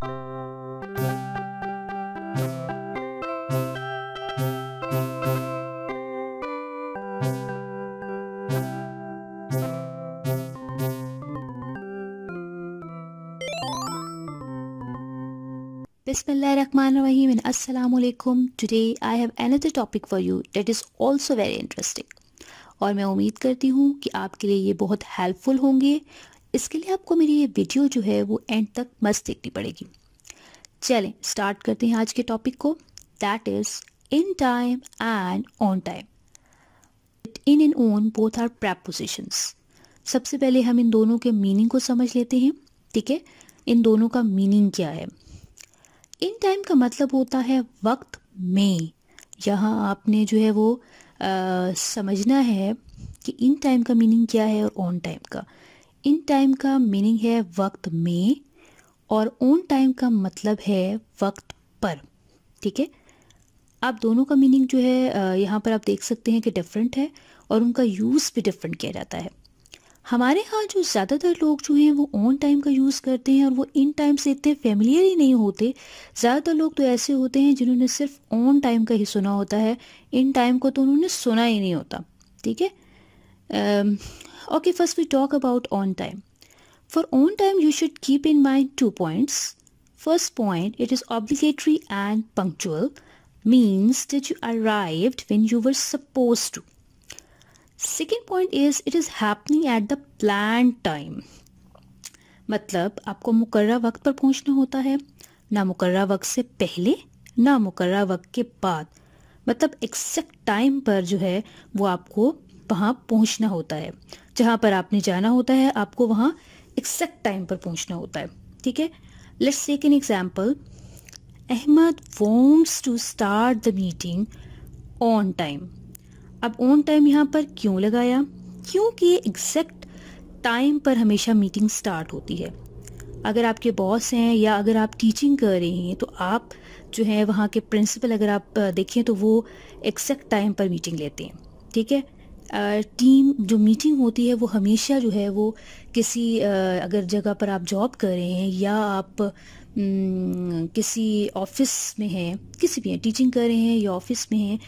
Bismillahirrahmanirrahim and Assalamualaikum. Today I have another topic for you that is also very interesting. और मैं उम्मीद करती हूँ कि आपके लिए ये बहुत हेल्पफुल होंगे। इसके लिए आपको मेरी ये वीडियो जो है वो एंड तक मस्त देखनी पड़ेगी। चलें स्टार्ट करते हैं आज के टॉपिक को, that is in time and on time. In and on both are prepositions. सबसे पहले हम इन दोनों के मीनिंग को समझ लेते हैं। ठीक है, इन दोनों का मीनिंग क्या है। इन टाइम का मतलब होता है वक्त में। यहाँ आपने जो है वो समझना है कि इन टाइम का मीनिंग क्या है और ऑन टाइम का। इन टाइम का मीनिंग है वक्त में और ऑन टाइम का मतलब है वक्त पर। ठीक है, आप दोनों का मीनिंग जो है यहाँ पर आप देख सकते हैं कि डिफरेंट है और उनका यूज़ भी डिफरेंट किया जाता है। हमारे यहाँ जो ज़्यादातर लोग जो हैं वो ऑन टाइम का यूज़ करते हैं और वो इन टाइम से इतने फेमिलियर ही नहीं होते। ज़्यादातर लोग तो ऐसे होते हैं जिन्होंने सिर्फ ऑन टाइम का ही सुना होता है, इन टाइम को तो उन्होंने सुना ही नहीं होता। ठीक है, okay, first we talk about on time. For on time you should keep in mind 2 points. First point, it is obligatory and punctual, means that you arrived when you were supposed to. Second point is it is happening at the planned time. मतलब आपको मुकर्रर वक्त पर पहुंचना होता है, ना मुकर्रर वक्त से पहले ना मुकर्रर वक्त के बाद। मतलब एग्जैक्ट टाइम पर जो है वो आपको वहाँ पहुंचना होता है। जहाँ पर आपने जाना होता है आपको वहाँ एग्जैक्ट टाइम पर पहुंचना होता है। ठीक है, let's take an example. Ahmad wants to start the meeting on time. अब ऑन टाइम यहाँ पर क्यों लगाया? क्योंकि एग्जैक्ट टाइम पर हमेशा मीटिंग स्टार्ट होती है। अगर आपके बॉस हैं या अगर आप टीचिंग कर रहे हैं तो आप जो है वहाँ के प्रिंसिपल अगर आप देखें तो वो एग्जैक्ट टाइम पर मीटिंग लेते हैं। ठीक है, टीम जो मीटिंग होती है वो हमेशा जो है वो किसी अगर जगह पर आप जॉब कर रहे हैं या आप किसी ऑफिस में हैं, किसी भी हैं, टीचिंग कर रहे हैं या ऑफिस में हैं,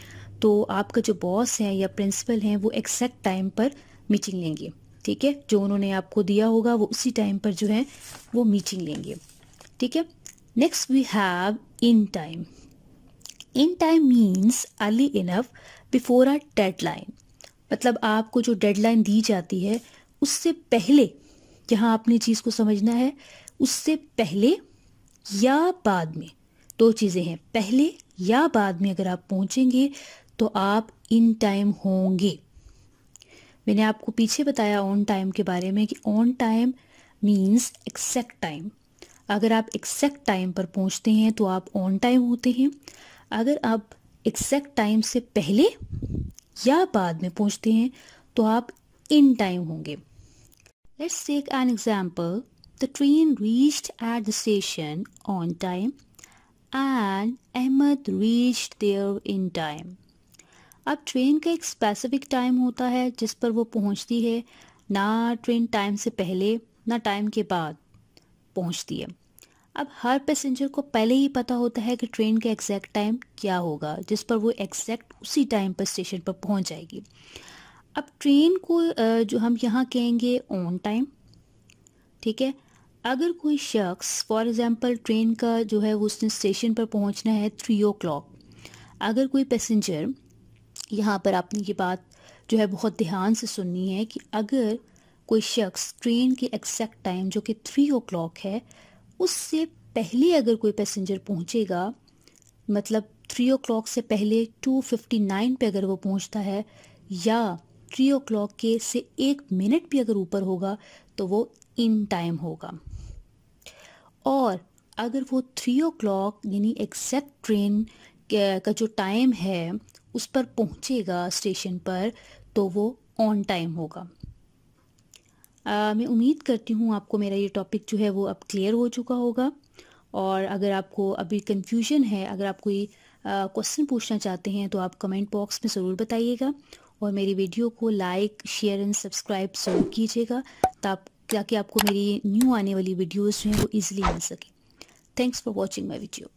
तो आपका जो बॉस है या प्रिंसिपल हैं वो एग्जैक्ट टाइम पर मीटिंग लेंगे। ठीक है, जो उन्होंने आपको दिया होगा वो उसी टाइम पर जो है वो मीटिंग लेंगे। ठीक है, next we have in time. In time means early enough before a deadline. मतलब आपको जो डेडलाइन दी जाती है उससे पहले, यहाँ आपने चीज़ को समझना है, उससे पहले या बाद में, 2 चीज़ें हैं, पहले या बाद में अगर आप पहुँचेंगे तो आप इन टाइम होंगे। मैंने आपको पीछे बताया ऑन टाइम के बारे में कि on time means exact time. अगर आप एग्जैक्ट टाइम पर पहुंचते हैं तो आप ऑन टाइम होते हैं। अगर आप एग्जैक्ट टाइम से पहले या बाद में पहुंचते हैं तो आप इन टाइम होंगे। Let's take an example. The train reached at the station on time and Ahmad reached there in time. अब ट्रेन का एक स्पेसिफिक टाइम होता है जिस पर वो पहुंचती है, ना ट्रेन टाइम से पहले ना टाइम के बाद पहुंचती है। अब हर पैसेंजर को पहले ही पता होता है कि ट्रेन का एग्जैक्ट टाइम क्या होगा जिस पर वो एग्जैक्ट उसी टाइम पर स्टेशन पर पहुंच जाएगी। अब ट्रेन को जो हम यहाँ कहेंगे ऑन टाइम। ठीक है, अगर कोई शख्स फॉर एग्जांपल ट्रेन का जो है वो उसने स्टेशन पर पहुंचना है 3 o'clock, अगर कोई पैसेंजर, यहाँ पर आपने ये बात जो है बहुत ध्यान से सुननी है कि अगर कोई शख्स ट्रेन के एग्जैक्ट टाइम जो कि 3 o'clock है उससे पहले अगर कोई पैसेंजर पहुँचेगा, मतलब 3 o'clock से पहले 2:59 पे अगर वो पहुँचता है या 3 o'clock के से 1 मिनट भी अगर ऊपर होगा तो वो इन टाइम होगा। और अगर वो 3 o'clock यानी एग्जैक्ट ट्रेन का जो टाइम है उस पर पहुंचेगा स्टेशन पर तो वो ऑन टाइम होगा। मैं उम्मीद करती हूँ आपको मेरा ये टॉपिक जो है वो अब क्लियर हो चुका होगा। और अगर आपको अभी कन्फ्यूजन है, अगर आप कोई क्वेश्चन पूछना चाहते हैं तो आप कमेंट बॉक्स में ज़रूर बताइएगा और मेरी वीडियो को लाइक शेयर एंड सब्सक्राइब ज़रूर कीजिएगा ताकि आपको मेरी न्यू आने वाली वीडियोस जो हैं वो ईज़िली मिल सके। Thanks for watching my video.